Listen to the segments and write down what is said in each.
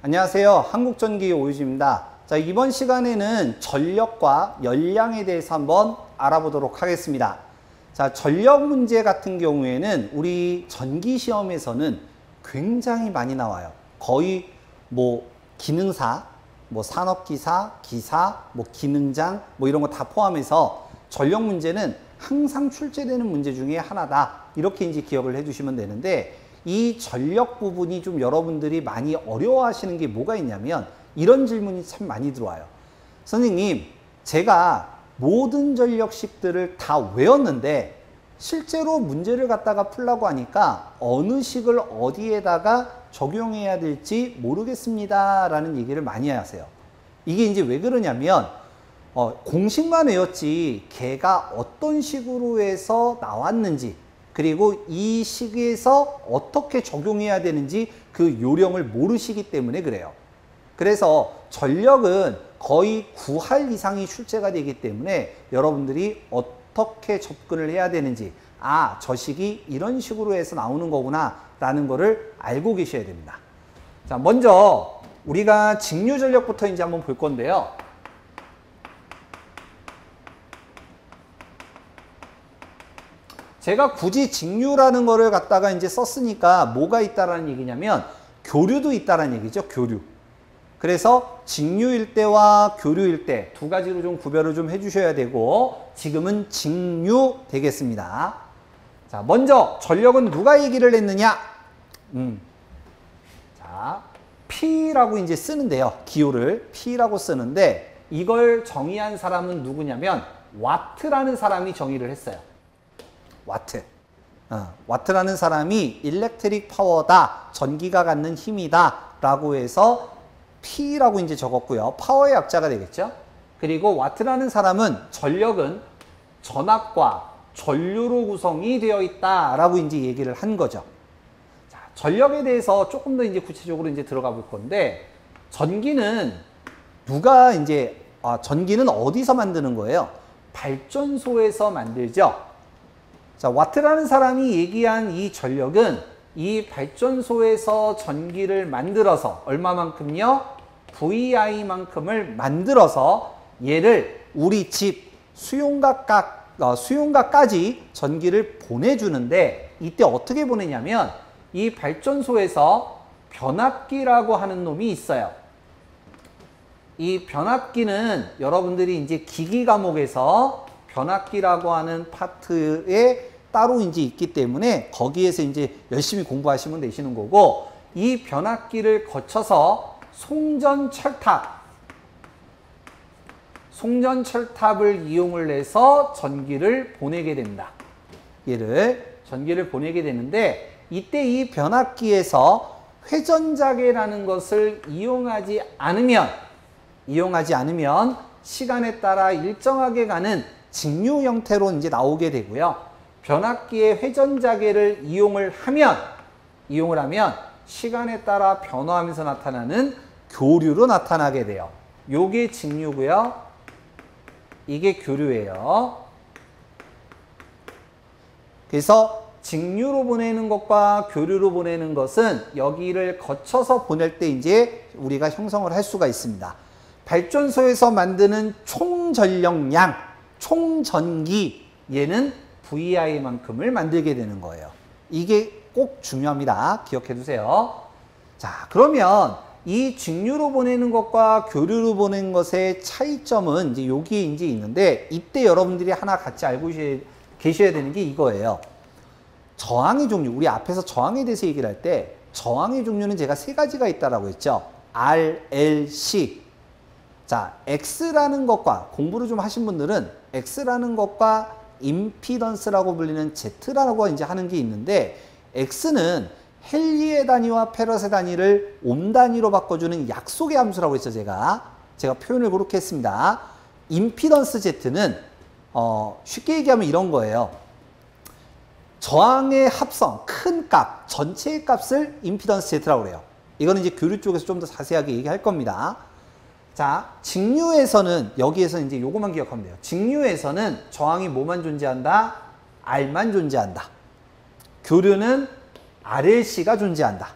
안녕하세요. 한국전기 오유지입니다. 자, 이번 시간에는 전력과 열량에 대해서 한번 알아보도록 하겠습니다. 자, 전력 문제 같은 경우에는 우리 전기 시험에서는 굉장히 많이 나와요. 거의 기능사, 산업기사, 기사, 기능장 이런 거 다 포함해서 전력 문제는 항상 출제되는 문제 중에 하나다. 이렇게 이제 기억을 해주시면 되는데, 이 전력 부분이 좀 여러분들이 많이 어려워하시는 게 뭐가 있냐면 이런 질문이 참 많이 들어와요. 선생님, 제가 모든 전력식들을 다 외웠는데 실제로 문제를 갖다가 풀라고 하니까 어느 식을 어디에다가 적용해야 될지 모르겠습니다 라는 얘기를 많이 하세요. 이게 이제 왜 그러냐면 공식만 외웠지 걔가 어떤 식으로 해서 나왔는지, 그리고 이 식에서 어떻게 적용해야 되는지 그 요령을 모르시기 때문에 그래요. 그래서 전력은 거의 9할 이상이 출제가 되기 때문에 여러분들이 어떻게 접근을 해야 되는지, 저 식이 이런 식으로 해서 나오는 거구나 라는 거를 알고 계셔야 됩니다. 자, 먼저 우리가 직류전력부터 이제 한번 볼 건데요. 제가 굳이 직류라는 거를 갖다가 이제 썼으니까 뭐가 있다라는 얘기냐면 교류도 있다라는 얘기죠. 교류. 그래서 직류일 때와 교류일 때 두 가지로 좀 구별을 좀 해주셔야 되고, 지금은 직류 되겠습니다. 자, 먼저 전력은 누가 얘기를 했느냐? 자, P라고 이제 쓰는데요. 기호를 P라고 쓰는데, 이걸 정의한 사람은 누구냐면 와트라는 사람이 정의를 했어요. 와트. 와트라는 사람이 일렉트릭 파워다, 전기가 갖는 힘이다 라고 해서 P라고 이제 적었고요. 파워의 약자가 되겠죠. 그리고 와트라는 사람은 전력은 전압과 전류로 구성이 되어 있다 라고 이제 얘기를 한 거죠. 자, 전력에 대해서 조금 더 이제 구체적으로 이제 들어가 볼 건데, 전기는 전기는 어디서 만드는 거예요? 발전소에서 만들죠. 자, 와트라는 사람이 얘기한 이 전력은 이 발전소에서 전기를 만들어서 얼마만큼요? VI만큼을 만들어서 얘를 우리 집 수용가까지 전기를 보내주는데, 이때 어떻게 보내냐면 이 발전소에서 변압기라고 하는 놈이 있어요. 이 변압기는 여러분들이 이제 기기 과목에서 변압기라고 하는 파트에 따로 이제 있기 때문에 거기에서 이제 열심히 공부하시면 되시는 거고, 이 변압기를 거쳐서 송전철탑을 이용을 해서 전기를 보내게 된다. 전기를 보내게 되는데, 이때 이 변압기에서 회전자계라는 것을 이용하지 않으면 시간에 따라 일정하게 가는 직류 형태로 이제 나오게 되고요. 변압기의 회전자계를 이용을 하면 시간에 따라 변화하면서 나타나는 교류로 나타나게 돼요. 요게 직류고요. 이게 교류예요. 그래서 직류로 보내는 것과 교류로 보내는 것은 여기를 거쳐서 보낼 때 이제 우리가 형성을 할 수가 있습니다. 발전소에서 만드는 총전력량, 총전기, 얘는 VI만큼을 만들게 되는 거예요. 이게 꼭 중요합니다. 기억해 두세요. 자, 그러면 이 직류로 보내는 것과 교류로 보내는 것의 차이점은 이제 여기에 이제 있는데, 이때 여러분들이 하나 같이 알고 계셔야 되는 게 이거예요. 저항의 종류, 우리 앞에서 저항에 대해서 얘기를 할 때 저항의 종류는 제가 세 가지가 있다라고 했죠. R, L, C. 자, X라는 것과, 공부를 좀 하신 분들은 X라는 것과 임피던스라고 불리는 Z라고 이제 하는 게 있는데, X는 헨리의 단위와 페럿의 단위를 옴 단위로 바꿔주는 약속의 함수라고 했죠. 제가 표현을 그렇게 했습니다. 임피던스 Z는 쉽게 얘기하면 이런 거예요. 저항의 합성, 큰 값, 전체의 값을 임피던스 Z라고 그래요. 이거는 이제 교류 쪽에서 좀 더 자세하게 얘기할 겁니다. 자, 직류에서는 여기에서 이제 요거만 기억하면 돼요. 직류에서는 저항이 뭐만 존재한다? R만 존재한다. 교류는 RLC가 존재한다.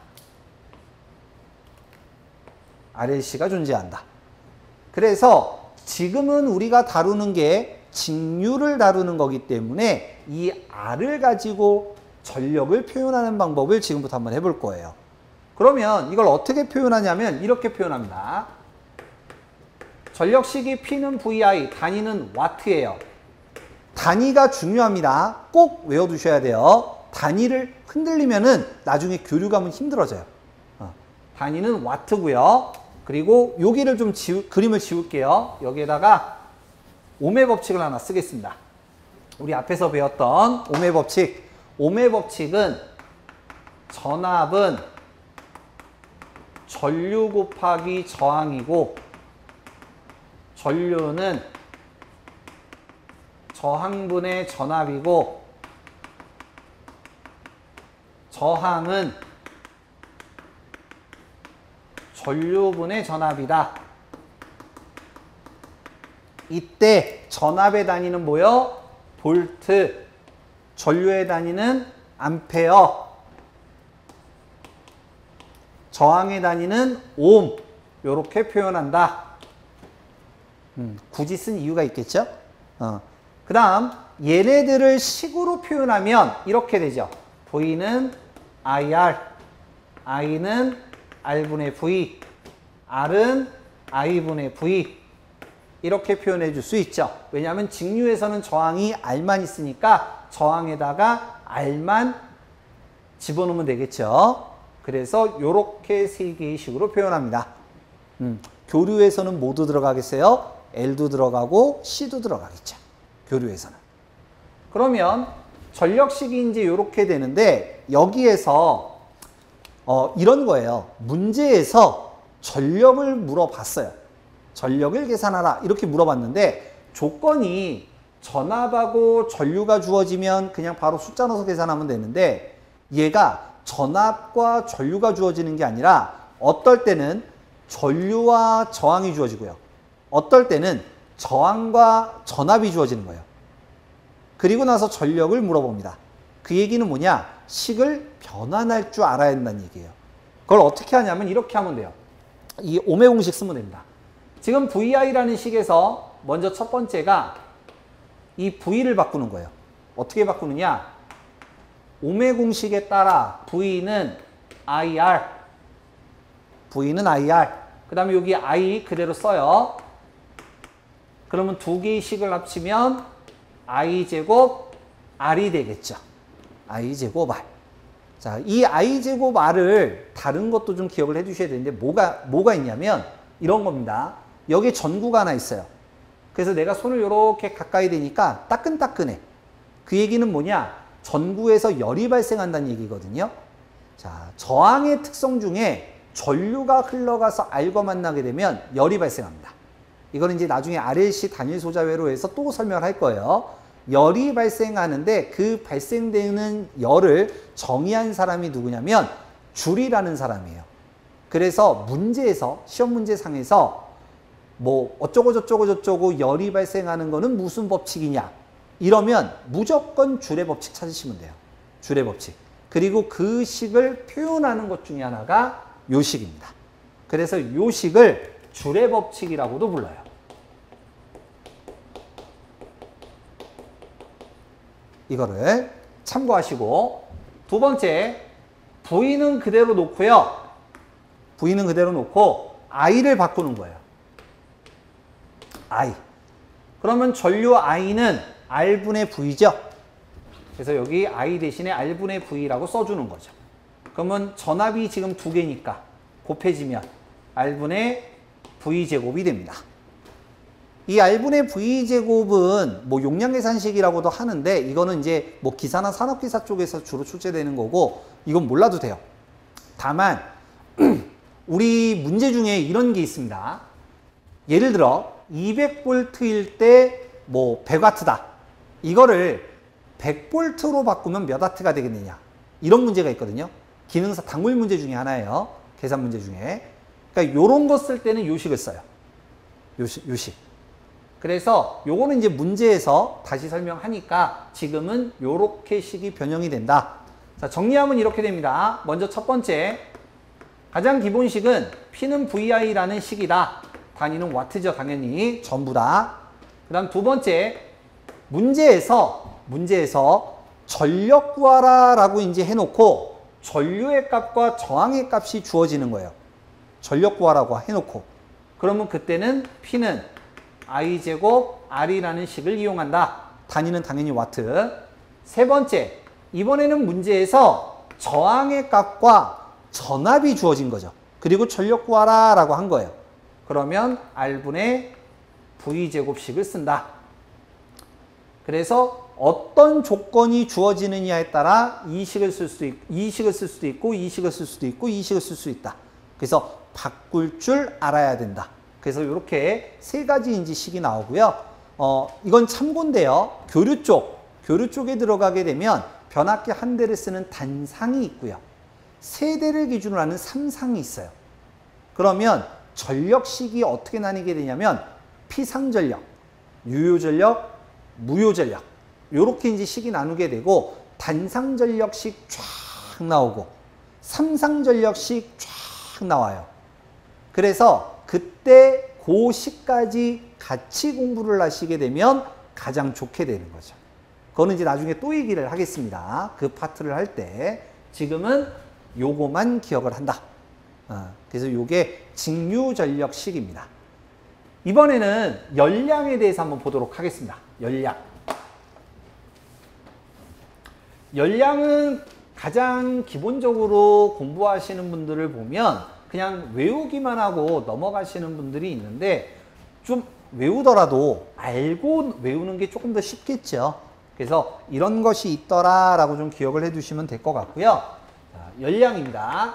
RLC가 존재한다. 그래서 지금은 우리가 다루는 게 직류를 다루는 거기 때문에 이 R을 가지고 전력을 표현하는 방법을 지금부터 한번 해볼 거예요. 그러면 이걸 어떻게 표현하냐면 이렇게 표현합니다. 전력식이 P는 VI, 단위는 와트예요. 단위가 중요합니다. 꼭 외워두셔야 돼요. 단위를 흔들리면은 나중에 교류감은 힘들어져요. 단위는 와트고요. 그리고 여기를 좀 그림을 지울게요. 여기에다가 오음의 법칙을 하나 쓰겠습니다. 우리 앞에서 배웠던 오음의 법칙. 오음의 법칙은 전압은 전류 곱하기 저항이고 전류는 저항분의 전압이고 저항은 전류분의 전압이다. 이때 전압의 단위는 뭐요? 볼트, 전류의 단위는 암페어, 저항의 단위는 오hm. 이렇게 표현한다. 굳이 쓴 이유가 있겠죠? 그 다음 얘네들을 식으로 표현하면 이렇게 되죠. V는 IR, I는 R분의 V, R은 I분의 V 이렇게 표현해 줄 수 있죠. 왜냐하면 직류에서는 저항이 R만 있으니까 저항에다가 R만 집어넣으면 되겠죠. 그래서 이렇게 세 개의 식으로 표현합니다. 교류에서는 모두 들어가겠어요? L도 들어가고 C도 들어가겠죠. 교류에서는. 그러면 전력식이 이제 이렇게 되는데 여기에서 이런 거예요. 문제에서 전력을 물어봤어요. 전력을 계산하라 이렇게 물어봤는데 조건이 전압하고 전류가 주어지면 그냥 바로 숫자 넣어서 계산하면 되는데 얘가 전압과 전류가 주어지는 게 아니라 어떨 때는 전류와 저항이 주어지고요. 어떨 때는 저항과 전압이 주어지는 거예요. 그리고 나서 전력을 물어봅니다. 그 얘기는 뭐냐? 식을 변환할 줄 알아야 한다는 얘기예요. 그걸 어떻게 하냐면 이렇게 하면 돼요. 이 오음의 공식 쓰면 됩니다. 지금 VI라는 식에서 먼저 첫 번째가 이 V를 바꾸는 거예요. 어떻게 바꾸느냐? 오음의 공식에 따라 V는 IR, V는 IR. 그 다음에 여기 I 그대로 써요. 그러면 두 개의 식을 합치면 I제곱 R이 되겠죠. I제곱 R. 자, 이 I제곱 R을 다른 것도 좀 기억을 해 주셔야 되는데 뭐가 있냐면 이런 겁니다. 여기 전구가 하나 있어요. 그래서 내가 손을 이렇게 가까이 대니까 따끈따끈해. 그 얘기는 뭐냐? 전구에서 열이 발생한다는 얘기거든요. 자, 저항의 특성 중에 전류가 흘러가서 R과 만나게 되면 열이 발생합니다. 이거는 이제 나중에 RLC 단일 소자회로 해서 또 설명을 할 거예요. 열이 발생하는데 그 발생되는 열을 정의한 사람이 누구냐면 줄이라는 사람이에요. 그래서 문제에서 시험 문제상에서 뭐 어쩌고 저쩌고 저쩌고 열이 발생하는 거는 무슨 법칙이냐 이러면 무조건 줄의 법칙 찾으시면 돼요. 줄의 법칙. 그리고 그 식을 표현하는 것 중에 하나가 요 식입니다. 그래서 요 식을 줄의 법칙이라고도 불러요. 이거를 참고하시고 두 번째 V는 그대로 놓고요. V는 그대로 놓고 I를 바꾸는 거예요. I. 그러면 전류 I는 R분의 V죠. 그래서 여기 I 대신에 R분의 V라고 써주는 거죠. 그러면 전압이 지금 두 개니까 곱해지면 R분의 V제곱이 됩니다. 이 R분의 V제곱은 뭐 용량계산식이라고도 하는데 이거는 이제 뭐 기사나 산업기사 쪽에서 주로 출제되는 거고 이건 몰라도 돼요. 다만 우리 문제 중에 이런 게 있습니다. 예를 들어 200V일 때 뭐 100W다. 이거를 100V로 바꾸면 몇 W가 되겠느냐. 이런 문제가 있거든요. 기능사 단골 문제 중에 하나예요. 계산 문제 중에. 그러니까 요런 거 쓸 때는 요 식을 써요. 요식. 그래서 요거는 이제 문제에서 다시 설명하니까 지금은 요렇게 식이 변형이 된다. 자, 정리하면 이렇게 됩니다. 먼저 첫 번째, 가장 기본식은 P는 VI라는 식이다. 단위는 와트죠, 당연히. 전부 다. 그 다음 두 번째, 문제에서 전력 구하라 라고 이제 해놓고 전류의 값과 저항의 값이 주어지는 거예요. 전력 구하라고 해놓고. 그러면 그때는 P는 I제곱 R이라는 식을 이용한다. 단위는 당연히 와트. 세 번째, 이번에는 문제에서 저항의 값과 전압이 주어진 거죠. 그리고 전력 구하라 라고 한 거예요. 그러면 R분의 V제곱식을 쓴다. 그래서 어떤 조건이 주어지느냐에 따라 이 식을 쓸 수도 있고, 이 식을 쓸 수도 있고, 이 식을 쓸 수도 있고, 이 식을 쓸 수 있다. 그래서 바꿀 줄 알아야 된다. 그래서 이렇게 세 가지 이제 식이 나오고요. 이건 참고인데요. 교류 쪽에 들어가게 되면 변압기 한 대를 쓰는 단상이 있고요. 세 대를 기준으로 하는 삼상이 있어요. 그러면 전력식이 어떻게 나뉘게 되냐면 피상전력, 유효전력, 무효전력 요렇게 이제 식이 나누게 되고 단상전력식 쫙 나오고 삼상전력식 쫙 나와요. 그래서 그때 그 식까지 같이 공부를 하시게 되면 가장 좋게 되는 거죠. 그거는 이제 나중에 또 얘기를 하겠습니다. 그 파트를 할 때. 지금은 요거만 기억을 한다. 그래서 요게 직류전력식입니다. 이번에는 열량에 대해서 한번 보도록 하겠습니다. 열량은 가장 기본적으로 공부하시는 분들을 보면 그냥 외우기만 하고 넘어가시는 분들이 있는데 좀 외우더라도 알고 외우는 게 조금 더 쉽겠죠. 그래서 이런 것이 있더라라고 좀 기억을 해 두시면 될 것 같고요. 자, 열량입니다.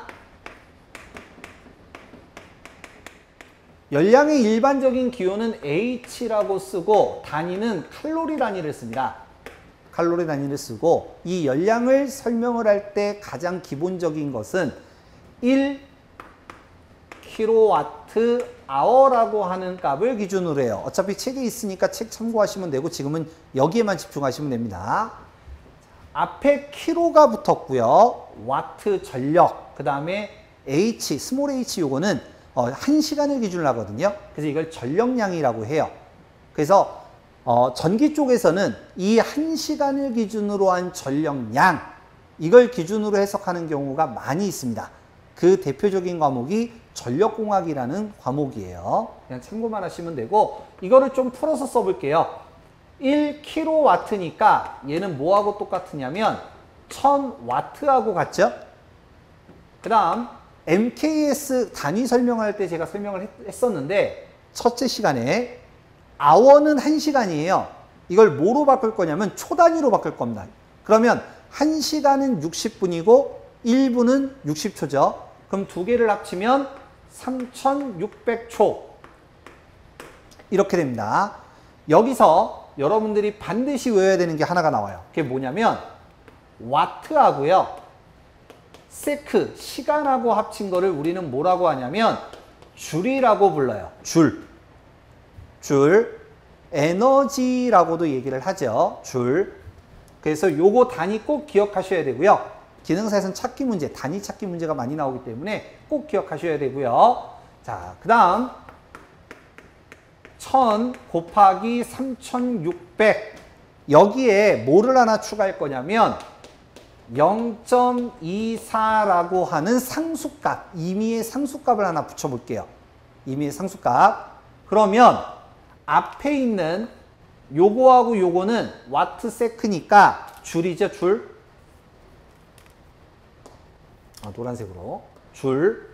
열량의 일반적인 기호는 H라고 쓰고 단위는 칼로리 단위를 씁니다. 칼로리 단위를 쓰고 이 열량을 설명을 할 때 가장 기본적인 것은 1kWh라고 하는 값을 기준으로 해요. 어차피 책에 있으니까 책 참고하시면 되고 지금은 여기에만 집중하시면 됩니다. 앞에 k가 붙었고요. 와트 전력, 그 다음에 H, 스몰 h 요거는 1시간을 기준으로 하거든요. 그래서 이걸 전력량이라고 해요. 그래서 전기 쪽에서는 이 1시간을 기준으로 한 전력량, 이걸 기준으로 해석하는 경우가 많이 있습니다. 그 대표적인 과목이 전력공학이라는 과목이에요. 그냥 참고만 하시면 되고 이거를 좀 풀어서 써볼게요. 1kW니까 얘는 뭐하고 똑같으냐면 1000W하고 같죠? 그 다음 MKS 단위 설명할 때 제가 설명을 했었는데 첫째 시간에 hour는 1시간이에요. 이걸 뭐로 바꿀 거냐면 초 단위로 바꿀 겁니다. 그러면 1시간은 60분이고 1분은 60초죠. 그럼 두 개를 합치면 3600초 이렇게 됩니다. 여기서 여러분들이 반드시 외워야 되는 게 하나가 나와요. 그게 뭐냐면 와트하고요 세크, 시간하고 합친 거를 우리는 뭐라고 하냐면 줄이라고 불러요. 줄, 에너지라고도 얘기를 하죠. 줄. 그래서 요거 단위 꼭 기억하셔야 되고요. 기능사에서는 찾기 문제, 단위 찾기 문제가 많이 나오기 때문에 꼭 기억하셔야 되고요. 자, 그 다음 1000 곱하기 3600 여기에 뭐를 하나 추가할 거냐면 0.24라고 하는 상수값, 임의의 상수값을 하나 붙여볼게요. 임의의 상수값. 그러면 앞에 있는 요거하고 요거는 와트 세크니까 줄이죠, 줄. 노란색으로. 줄.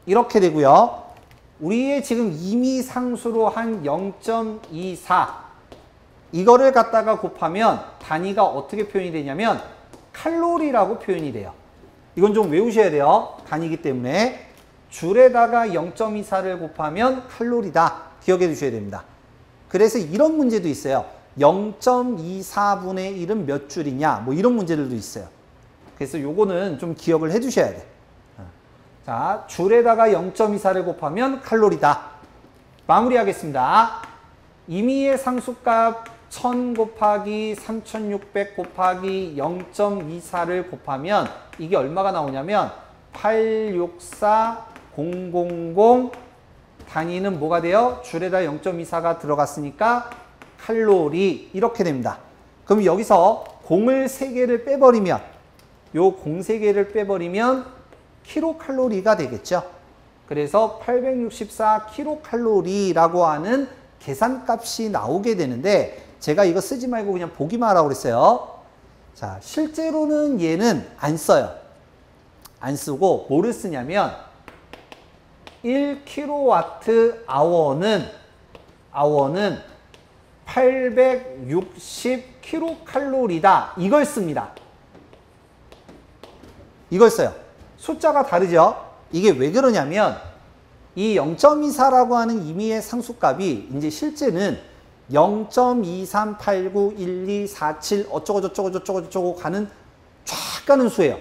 이렇게 되고요. 우리의 지금 임의 상수로 한 0.24. 이거를 갖다가 곱하면 단위가 어떻게 표현이 되냐면 칼로리라고 표현이 돼요. 이건 좀 외우셔야 돼요. 단위이기 때문에. 줄에다가 0.24를 곱하면 칼로리다. 기억해 두셔야 됩니다. 그래서 이런 문제도 있어요. 0.24분의 1은 몇 줄이냐? 뭐 이런 문제들도 있어요. 그래서 요거는 좀 기억을 해 두셔야 돼. 자, 줄에다가 0.24를 곱하면 칼로리다. 마무리하겠습니다. 임의의 상수값 1000 곱하기 3600 곱하기 0.24를 곱하면 이게 얼마가 나오냐면 864000 단위는 뭐가 돼요? 줄에다 0.24가 들어갔으니까 칼로리 이렇게 됩니다. 그럼 여기서 공을 3개를 빼버리면 요 공 3개를 빼버리면 킬로칼로리가 되겠죠. 그래서 864 킬로칼로리라고 하는 계산값이 나오게 되는데 제가 이거 쓰지 말고 그냥 보기만 하라고 그랬어요. 자, 실제로는 얘는 안 써요. 안 쓰고 뭐를 쓰냐면 1kWh는 860 킬로칼로리다. 이걸 씁니다. 이걸 써요. 숫자가 다르죠? 이게 왜 그러냐면 이 0.24라고 하는 임의의 상수값이 이제 실제는 0.23891247 어쩌고저쩌고 가는 쫙 가는 수예요.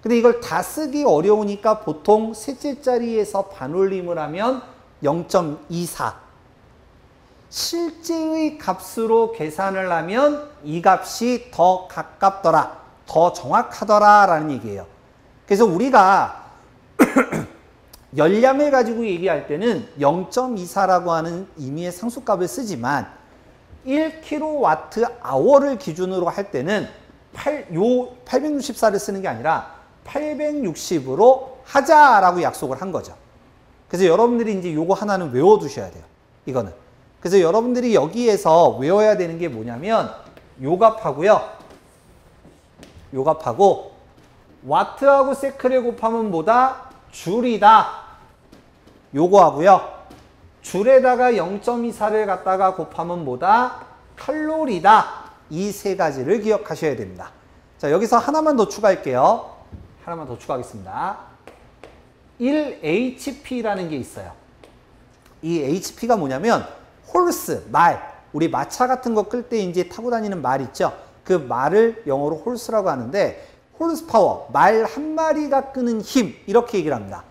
근데 이걸 다 쓰기 어려우니까 보통 셋째 자리에서 반올림을 하면 0.24. 실제의 값으로 계산을 하면 이 값이 더 가깝더라, 더 정확하더라 라는 얘기예요. 그래서 우리가 열량을 가지고 얘기할 때는 0.24라고 하는 임의의 상수값을 쓰지만 1kWh를 기준으로 할 때는 864를 쓰는 게 아니라 860으로 하자라고 약속을 한 거죠. 그래서 여러분들이 이제 요거 하나는 외워두셔야 돼요. 이거는. 그래서 여러분들이 여기에서 외워야 되는 게 뭐냐면 요 값하고요. 요 값하고 와트하고 세크를 곱하면 뭐다? 줄이다. 요거 하고요. 줄에다가 0.24를 갖다가 곱하면 뭐다? 칼로리다. 이 세 가지를 기억하셔야 됩니다. 자, 여기서 하나만 더 추가할게요. 하나만 더 추가하겠습니다. 1HP라는 게 있어요. 이 HP가 뭐냐면 홀스, 말. 우리 마차 같은 거 끌 때 이제 타고 다니는 말 있죠? 그 말을 영어로 홀스라고 하는데 홀스 파워, 말 한 마리가 끄는 힘 이렇게 얘기를 합니다.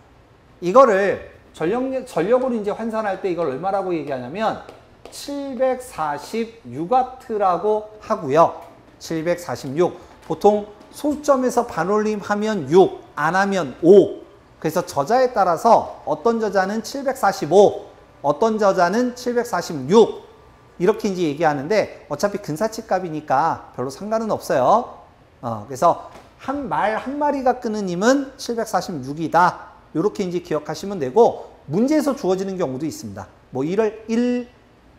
이거를 전력으로 이제 환산할 때 이걸 얼마라고 얘기하냐면 746W라고 하고요. 746. 보통 소수점에서 반올림 하면 6, 안 하면 5. 그래서 저자에 따라서 어떤 저자는 745, 어떤 저자는 746 이렇게 이제 얘기하는데 어차피 근사치 값이니까 별로 상관은 없어요. 그래서 말 한 마리가 끄는 힘은 746이다. 이렇게 이제 기억하시면 되고 문제에서 주어지는 경우도 있습니다. 뭐 1HP는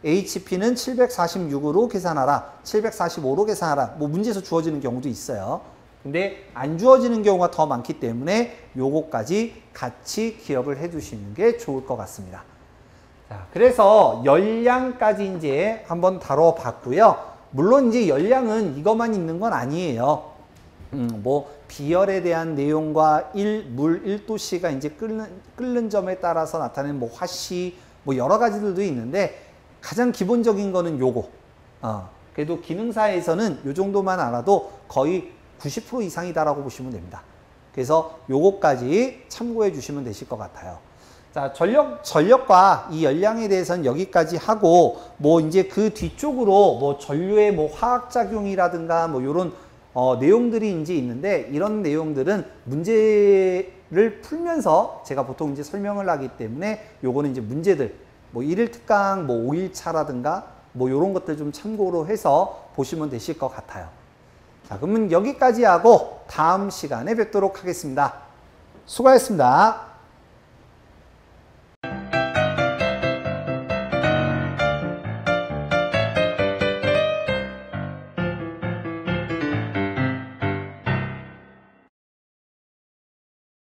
746으로 계산하라, 745로 계산하라. 뭐 문제에서 주어지는 경우도 있어요. 근데 안 주어지는 경우가 더 많기 때문에 요거까지 같이 기억을 해 두시는 게 좋을 것 같습니다. 자, 그래서 열량까지 이제 한번 다뤄봤고요. 물론 이제 열량은 이것만 있는 건 아니에요. 뭐 비열에 대한 내용과 물 1도씨가 이제 끓는 점에 따라서 나타내는 뭐 화씨 뭐 여러 가지들도 있는데 가장 기본적인 거는 요거. 그래도 기능사에서는 요 정도만 알아도 거의 90% 이상이다라고 보시면 됩니다. 그래서 요거까지 참고해 주시면 되실 것 같아요. 자, 전력과 이 열량에 대해서는 여기까지 하고 뭐 이제 그 뒤쪽으로 뭐 전류의 뭐 화학작용이라든가 뭐 요런 내용들이 이제 있는데 이런 내용들은 문제를 풀면서 제가 보통 이제 설명을 하기 때문에 요거는 이제 문제들 뭐 1일 특강 뭐 5일차라든가 뭐 요런 것들 좀 참고로 해서 보시면 되실 것 같아요. 자, 그러면 여기까지 하고 다음 시간에 뵙도록 하겠습니다. 수고하셨습니다.